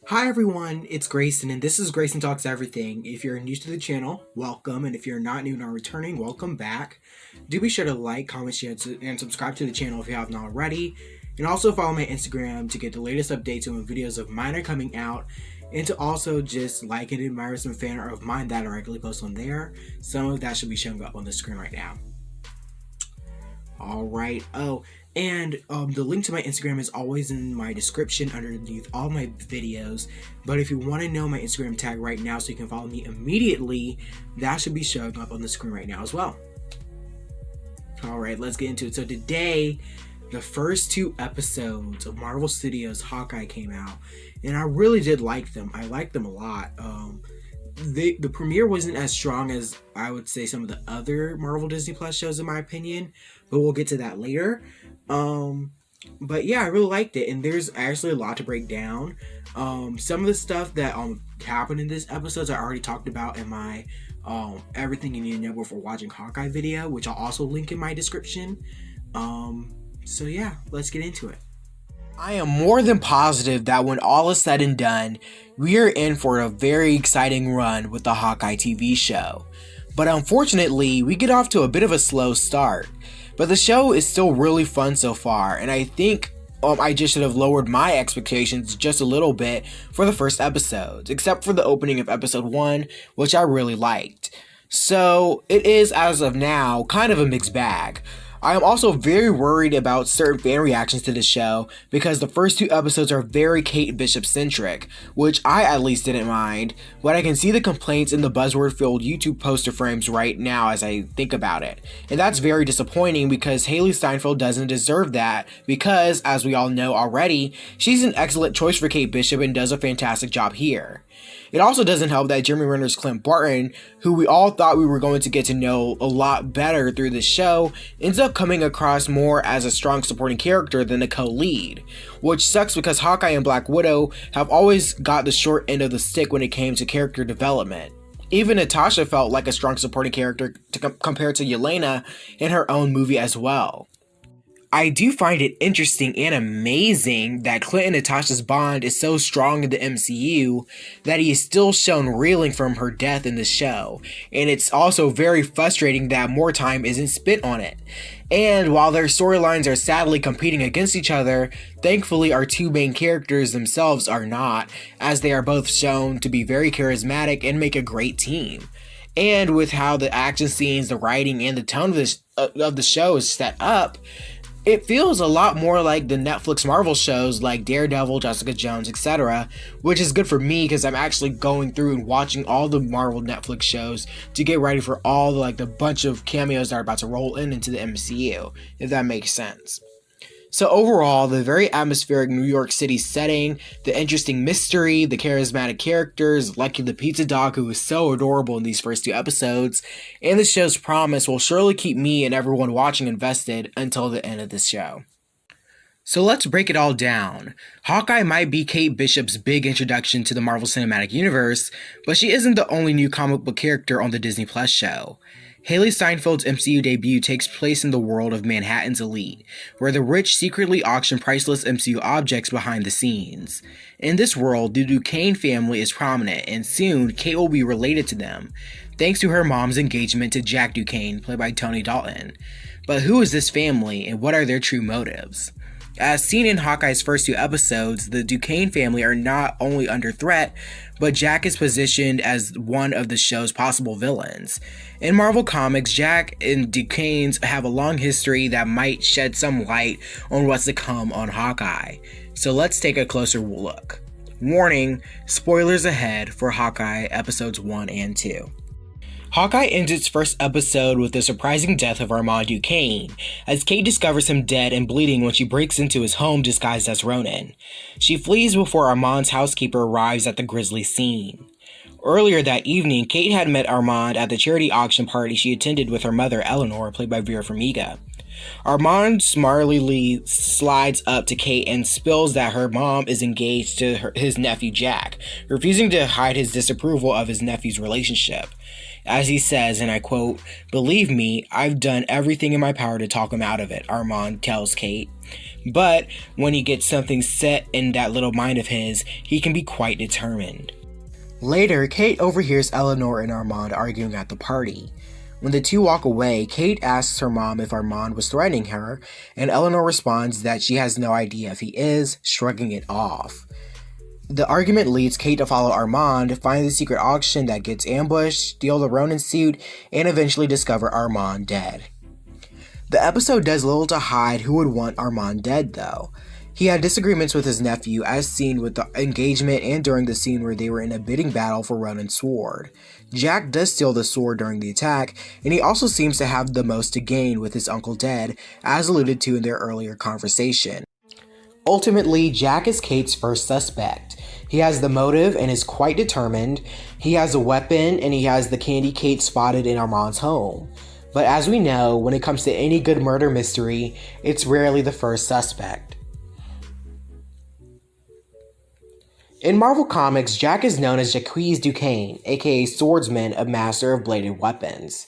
Hi everyone, it's Grayson, and this is Grayson Talks Everything. If you're new to the channel, welcome, and if you're not new nor returning, welcome back. Do be sure to like, comment, share, and subscribe to the channel if you haven't already, and also follow my Instagram to get the latest updates on when videos of mine are coming out, and to also just like and admire some fan art of mine that I regularly post on there. Some of that should be showing up on the screen right now. Alright, and the link to my Instagram is always in my description underneath all my videos. But if you want to know my Instagram tag right now so you can follow me immediately, that should be showing up on the screen right now as well. Alright, let's get into it. So today, the first two episodes of Marvel Studios' Hawkeye came out, and I really did like them. I liked them a lot. The premiere wasn't as strong as I would say some of the other Marvel Disney Plus shows in my opinion, but we'll get to that later. But yeah, I really liked it, and there's actually a lot to break down. Some of the stuff that happened in this episode I already talked about in my everything you need to know before watching Hawkeye video, which I'll also link in my description. So yeah, let's get into it. I am more than positive that when all is said and done, we are in for a very exciting run with the Hawkeye TV show. But unfortunately, we get off to a bit of a slow start. But the show is still really fun so far, and I think I just should have lowered my expectations just a little bit for the first episodes, except for the opening of episode 1, which I really liked. So it is, as of now, kind of a mixed bag. I am also very worried about certain fan reactions to the show because the first two episodes are very Kate Bishop centric, which I at least didn't mind, but I can see the complaints in the buzzword-filled YouTube poster frames right now as I think about it. And that's very disappointing because Hailee Steinfeld doesn't deserve that because, as we all know already, she's an excellent choice for Kate Bishop and does a fantastic job here. It also doesn't help that Jeremy Renner's Clint Barton, who we all thought we were going to get to know a lot better through the show, ends up coming across more as a strong supporting character than a co-lead, which sucks because Hawkeye and Black Widow have always got the short end of the stick when it came to character development. Even Natasha felt like a strong supporting character compared to Yelena in her own movie as well. I do find it interesting and amazing that Clint and Natasha's bond is so strong in the MCU that he is still shown reeling from her death in the show, and it's also very frustrating that more time isn't spent on it. And while their storylines are sadly competing against each other, thankfully our two main characters themselves are not, as they are both shown to be very charismatic and make a great team. And with how the action scenes, the writing, and the tone of the show is set up, it feels a lot more like the Netflix Marvel shows like Daredevil, Jessica Jones, etc., which is good for me because I'm actually going through and watching all the Marvel Netflix shows to get ready for all the bunch of cameos that are about to roll into the MCU, if that makes sense. So overall, the very atmospheric New York City setting, the interesting mystery, the charismatic characters, Lucky the Pizza Dog, who is so adorable in these first two episodes, and the show's promise will surely keep me and everyone watching invested until the end of the show. So let's break it all down. Hawkeye might be Kate Bishop's big introduction to the Marvel Cinematic Universe, but she isn't the only new comic book character on the Disney Plus show. Hailee Steinfeld's MCU debut takes place in the world of Manhattan's elite, where the rich secretly auction priceless MCU objects behind the scenes. In this world, the Duquesne family is prominent, and soon Kate will be related to them, thanks to her mom's engagement to Jack Duquesne, played by Tony Dalton. But who is this family, and what are their true motives? As seen in Hawkeye's first two episodes, the Duquesne family are not only under threat, but Jack is positioned as one of the show's possible villains. In Marvel Comics, Jack and Duquesnes have a long history that might shed some light on what's to come on Hawkeye. So let's take a closer look. Warning, spoilers ahead for Hawkeye episodes 1 and 2. Hawkeye ends its first episode with the surprising death of Armand Duquesne, as Kate discovers him dead and bleeding when she breaks into his home disguised as Ronin. She flees before Armand's housekeeper arrives at the grisly scene. Earlier that evening, Kate had met Armand at the charity auction party she attended with her mother Eleanor, played by Vera Farmiga. Armand smartly slides up to Kate and spills that her mom is engaged to his nephew Jack, refusing to hide his disapproval of his nephew's relationship. as he says, and I quote, "Believe me, I've done everything in my power to talk him out of it," Armand tells Kate. But when he gets something set in that little mind of his, he can be quite determined. Later, Kate overhears Eleanor and Armand arguing at the party. When the two walk away, Kate asks her mom if Armand was threatening her, and Eleanor responds that she has no idea if he is, shrugging it off. The argument leads Kate to follow Armand, find the secret auction that gets ambushed, steal the Ronin suit, and eventually discover Armand dead. The episode does little to hide who would want Armand dead, though. He had disagreements with his nephew, as seen with the engagement and during the scene where they were in a bidding battle for Ronin's sword. Jack does steal the sword during the attack, and he also seems to have the most to gain with his uncle dead, as alluded to in their earlier conversation. Ultimately, Jack is Kate's first suspect. He has the motive and is quite determined. He has a weapon, and he has the candy Kate spotted in Armand's home. But as we know, when it comes to any good murder mystery, it's rarely the first suspect. In Marvel Comics, Jack is known as Jacques Duquesne, aka Swordsman, a master of bladed weapons.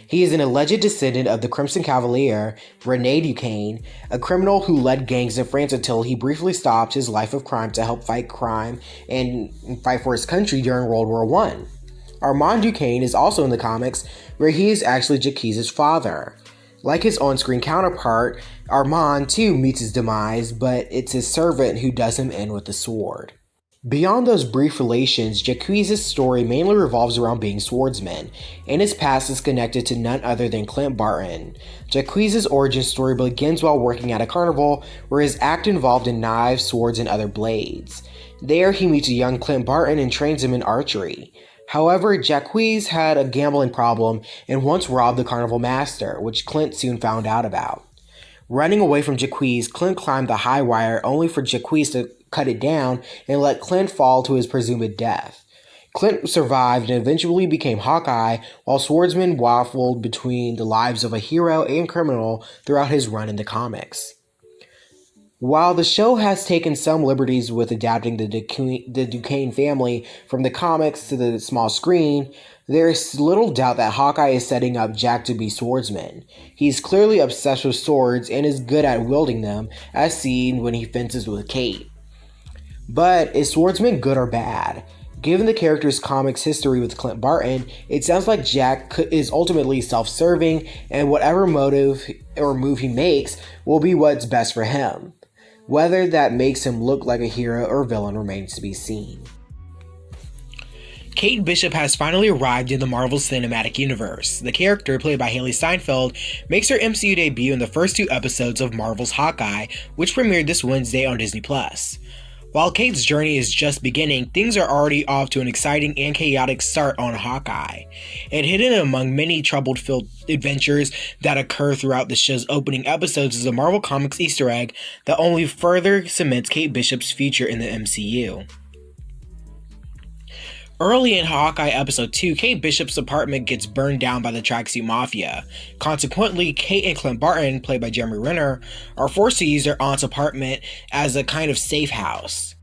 He is an alleged descendant of the Crimson Cavalier, René Duquesne, a criminal who led gangs in France until he briefly stopped his life of crime to help fight crime and fight for his country during World War I. Armand Duquesne is also in the comics, where he is actually Jacques' father. Like his on-screen counterpart, Armand too meets his demise, but it's his servant who does him in with the sword. Beyond those brief relations, Jacques' story mainly revolves around being swordsman, and his past is connected to none other than Clint Barton. Jacques' origin story begins while working at a carnival, where his act involved in knives, swords, and other blades. There, he meets a young Clint Barton and trains him in archery. However, Jacques had a gambling problem and once robbed the carnival master, which Clint soon found out about. Running away from Jacques, Clint climbed the high wire only for Jacques to cut it down and let Clint fall to his presumed death. Clint survived and eventually became Hawkeye, while Swordsman waffled between the lives of a hero and criminal throughout his run in the comics. While the show has taken some liberties with adapting the Duquesne family from the comics to the small screen, there is little doubt that Hawkeye is setting up Jack to be swordsman. He's clearly obsessed with swords and is good at wielding them, as seen when he fences with Kate. But is swordsman good or bad? Given the character's comics history with Clint Barton, it sounds like Jack is ultimately self-serving, and whatever motive or move he makes will be what's best for him. Whether that makes him look like a hero or villain remains to be seen. Kate Bishop has finally arrived in the Marvel Cinematic Universe. The character, played by Haley Steinfeld, makes her MCU debut in the first 2 episodes of Marvel's Hawkeye, which premiered this Wednesday on Disney+. While Kate's journey is just beginning, things are already off to an exciting and chaotic start on Hawkeye. And hidden among many trouble-filled adventures that occur throughout the show's opening episodes is a Marvel Comics Easter egg that only further cements Kate Bishop's future in the MCU. Early in Hawkeye Episode 2, Kate Bishop's apartment gets burned down by the Tracksuit Mafia. Consequently, Kate and Clint Barton, played by Jeremy Renner, are forced to use their aunt's apartment as a kind of safe house.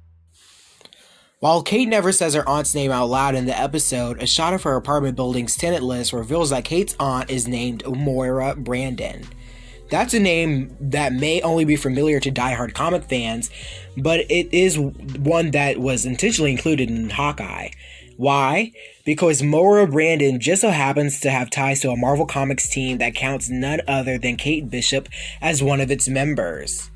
While Kate never says her aunt's name out loud in the episode, a shot of her apartment building's tenant list reveals that Kate's aunt is named Moira Brandon. That's a name that may only be familiar to diehard comic fans, but it is one that was intentionally included in Hawkeye. Why? Because Moira Brandon just so happens to have ties to a Marvel Comics team that counts none other than Kate Bishop as one of its members.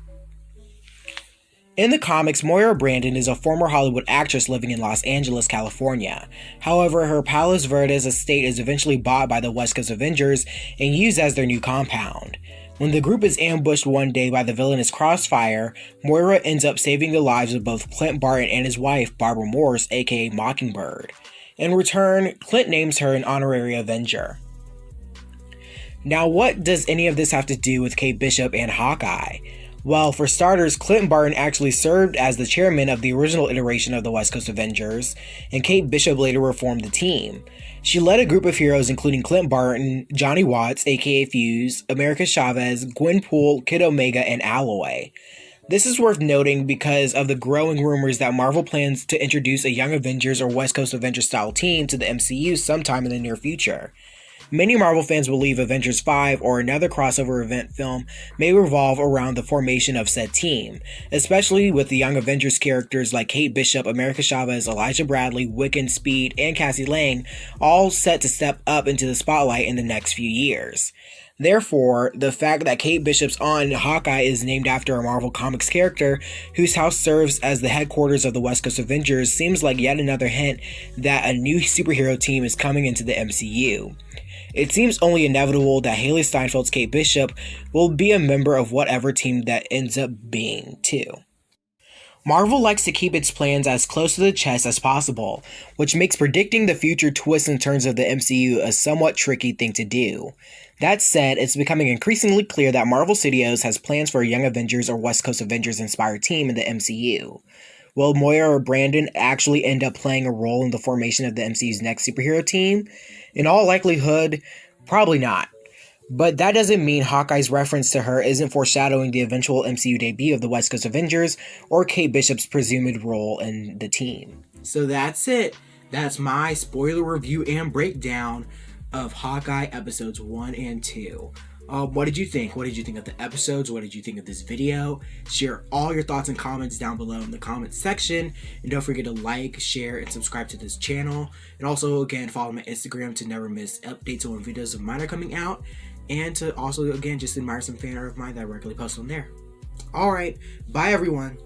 In the comics, Moira Brandon is a former Hollywood actress living in Los Angeles, California. However, her Palos Verdes estate is eventually bought by the West Coast Avengers and used as their new compound. When the group is ambushed one day by the villainous Crossfire, Moira ends up saving the lives of both Clint Barton and his wife, Barbara Morse, aka Mockingbird. In return, Clint names her an honorary Avenger. Now, what does any of this have to do with Kate Bishop and Hawkeye? Well, for starters, Clint Barton actually served as the chairman of the original iteration of the West Coast Avengers, and Kate Bishop later reformed the team. She led a group of heroes including Clint Barton, Johnny Watts, aka Fuse, America Chavez, Gwenpool, Kid Omega, and Alloy. This is worth noting because of the growing rumors that Marvel plans to introduce a Young Avengers or West Coast Avengers style team to the MCU sometime in the near future. Many Marvel fans believe Avengers 5 or another crossover event film may revolve around the formation of said team, especially with the Young Avengers characters like Kate Bishop, America Chavez, Elijah Bradley, Wiccan, Speed, and Cassie Lang all set to step up into the spotlight in the next few years. Therefore, the fact that Kate Bishop's aunt, Hawkeye, is named after a Marvel Comics character whose house serves as the headquarters of the West Coast Avengers seems like yet another hint that a new superhero team is coming into the MCU. It seems only inevitable that Haley Steinfeld's Kate Bishop will be a member of whatever team that ends up being, too. Marvel likes to keep its plans as close to the chest as possible, which makes predicting the future twists and turns of the MCU a somewhat tricky thing to do. That said, it's becoming increasingly clear that Marvel Studios has plans for a Young Avengers or West Coast Avengers inspired team in the MCU. Will Moira or Brandon actually end up playing a role in the formation of the MCU's next superhero team? In all likelihood, probably not. But that doesn't mean Hawkeye's reference to her isn't foreshadowing the eventual MCU debut of the West Coast Avengers or Kate Bishop's presumed role in the team. So that's it. That's my spoiler review and breakdown of Hawkeye episodes 1 and 2. What did you think? What did you think of the episodes? What did you think of this video? Share all your thoughts and comments down below in the comments section. And don't forget to like, share, and subscribe to this channel. And also, again, follow my Instagram to never miss updates on when videos of mine are coming out. And to also, again, just admire some fan art of mine that I regularly post on there. Alright, bye everyone.